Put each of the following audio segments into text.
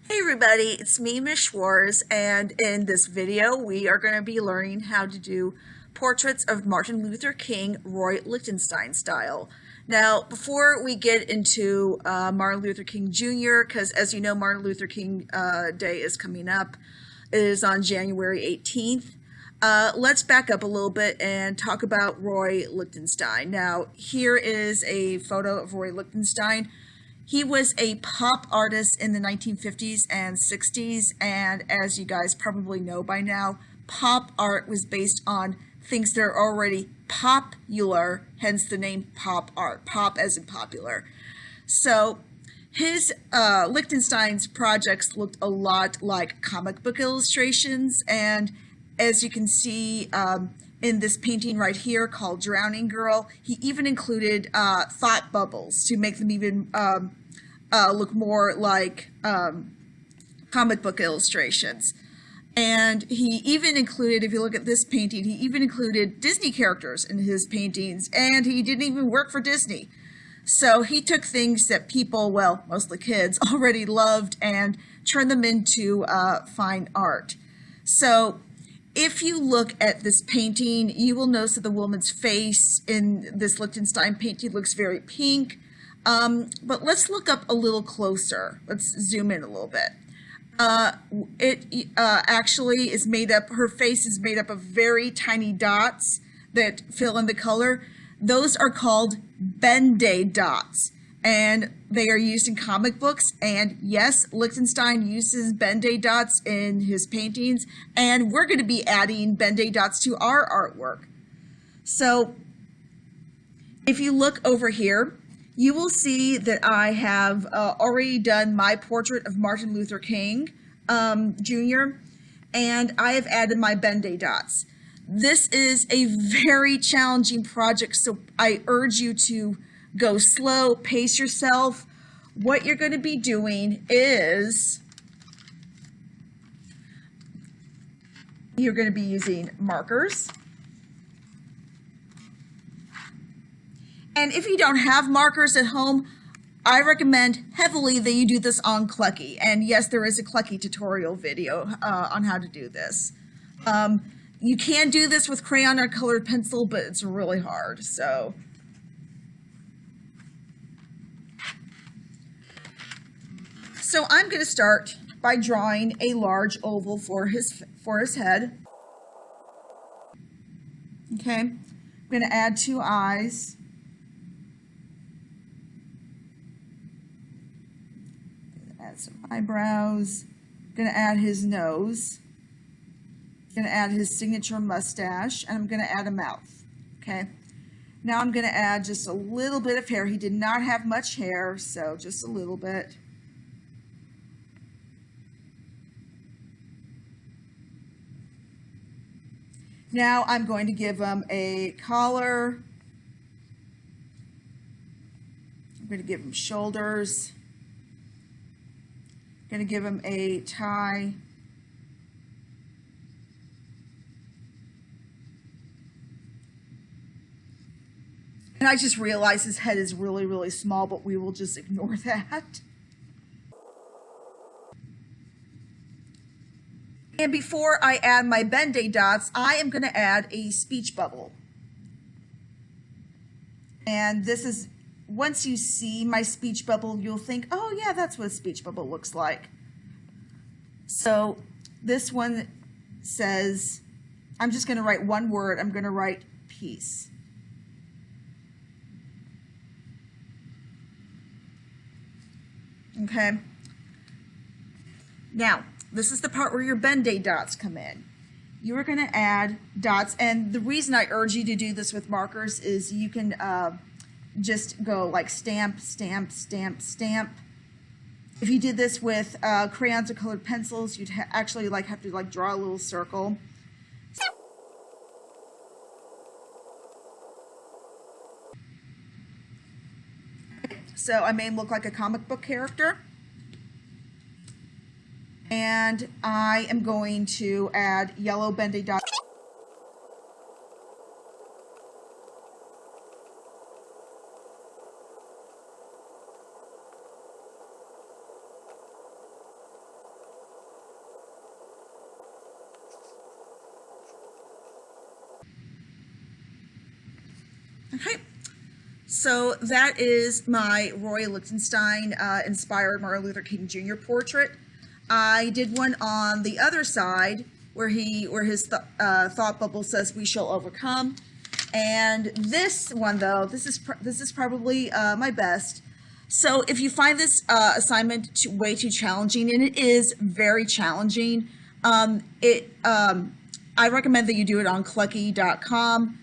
Hey everybody, it's me, Miss Schwartz, and in this video we are going to be learning how to do portraits of Martin Luther King, Roy Lichtenstein style. Now, before we get into Martin Luther King Jr., because as you know, Martin Luther King Day is coming up. It is on January 18th. Let's back up a little bit and talk about Roy Lichtenstein. Now, here is a photo of Roy Lichtenstein. He was a pop artist in the 1950s and 60s, and as you guys probably know by now, pop art was based on things that are already popular, hence the name pop art, pop as in popular. So his Lichtenstein's projects looked a lot like comic book illustrations, and as you can see in this painting right here called Drowning Girl, he even included thought bubbles to make them even look more like comic book illustrations. And he even included, if you look at this painting, he even included Disney characters in his paintings, and he didn't even work for Disney. So he took things that people, well, mostly kids, already loved and turned them into fine art. So if you look at this painting, you will notice that the woman's face in this Lichtenstein painting looks very pink. But let's look up a little closer. Let's zoom in a little bit. It actually is made up, her face is made up of very tiny dots that fill in the color. Those are called Ben-Day dots, and they are used in comic books. And yes, Lichtenstein uses Ben-Day dots in his paintings, and we're going to be adding Ben-Day dots to our artwork. So if you look over here, you will see that I have already done my portrait of Martin Luther King Jr., and I have added my Ben-Day dots. This is a very challenging project, so I urge you to go slow, pace yourself. What you're going to be doing is you're going to be using markers. And if you don't have markers at home, I recommend heavily that you do this on Clucky. And yes, there is a Clucky tutorial video on how to do this. You can do this with crayon or colored pencil, but it's really hard. So I'm going to start by drawing a large oval for his head. Okay, I'm going to add two eyes. Add some eyebrows. I'm going to add his nose. I'm going to add his signature mustache, and I'm going to add a mouth. Okay. Now I'm going to add just a little bit of hair. He did not have much hair, so just a little bit. Now I'm going to give him a collar. I'm going to give him shoulders. I'm going to give him a tie. And I just realized his head is really, really small, but we will just ignore that. And before I add my Ben-Day dots, I am going to add a speech bubble. And this is, once you see my speech bubble, you'll think, oh yeah, that's what a speech bubble looks like. So this one says, I'm just going to write one word. I'm going to write peace. Okay. Now, this is the part where your Ben-Day dots come in. You are going to add dots, and the reason I urge you to do this with markers is you can just go like stamp, stamp, stamp, stamp. If you did this with crayons or colored pencils, you'd actually have to draw a little circle. So I made him look like a comic book character. And I am going to add yellow Ben-Day dots. Okay, so that is my Roy Lichtenstein inspired Martin Luther King Jr. portrait. I did one on the other side where his thought bubble says "We shall overcome," and this one though, this is probably my best. So if you find this assignment way too challenging, and it is very challenging, I recommend that you do it on Clucky.com.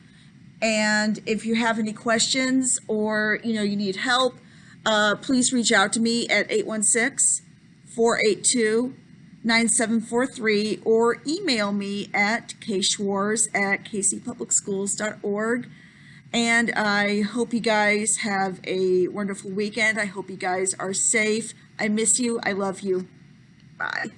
And if you have any questions or you need help, please reach out to me at 816-482-9743 or email me at kschwarz@kcpublicschools.org. And I hope you guys have a wonderful weekend. I hope you guys are safe. I miss you. I love you. Bye.